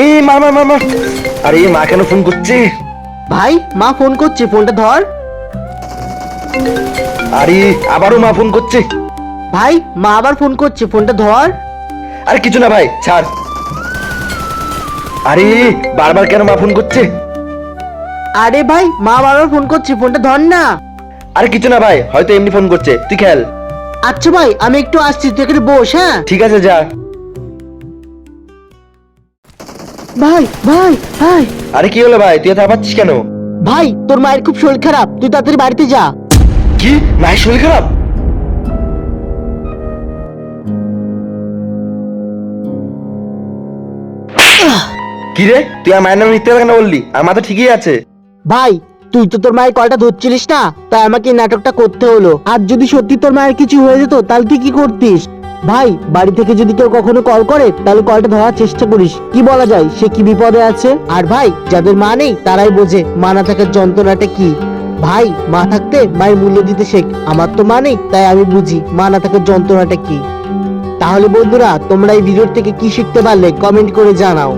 এই মার মার মার মার। আরে মা কেন ফোন করছে? ভাই মা ফোন করছে, ফোনটা ধর। আরে আবারও মা ফোন করছে। ভাই মা আবার ফোন করছে, ফোনটা ধর। আরে কিছু না ভাই, ছাড়। আরে বারবার কেন মা ফোন করছে? আরে ভাই মা বারবার ফোন করছে, ফোনটা ধর না। আরে কিছু না ভাই, হয়তো এমনি ফোন করছে, তুই খেল। আচ্ছা ভাই আমি একটু আসছি, তুই এখানে বস। হ্যাঁ ঠিক আছে, যা। ভাই ভাই ভাই আরে কি হলো ভাই, তুই এত হাঁপাচ্ছিস কেন? ভাই তোর মায়ের খুব শরীর খারাপ, তুই তাড়াতাড়ি বাড়িতে যা। কি, মায়ের শরীর খারাপ? কি রে, তুই আর মায়ের নামে মিথ্যে কথা কেন বললি? আর মা তো ঠিকই আছে। ভাই তুই তো তোর মায়ের কলটা ধরছিলিস না, তাই আমাকে এই নাটকটা করতে হলো। আর যদি সত্যি তোর মায়ের কিছু হয়ে যেত তাহলে তুই কি করতিস? ভাই বাড়ি থেকে যদি কেউ কখনো কল করে তাহলে কলটা ধরার চেষ্টা করিস, কি বলা যায় সে কি বিপদে আছে। আর ভাই যাদের মা নেই তারাই বোঝে মা না থাকার যন্ত্রণাটা কি। ভাই মা থাকতে মায়ের মূল্য দিতে শেখ। আমার তো মা নেই তাই আমি বুঝি মা না থাকার যন্ত্রণাটা কি। তাহলে বন্ধুরা তোমরা এই ভিডিও থেকে কি শিখতে পারলে কমেন্ট করে জানাও।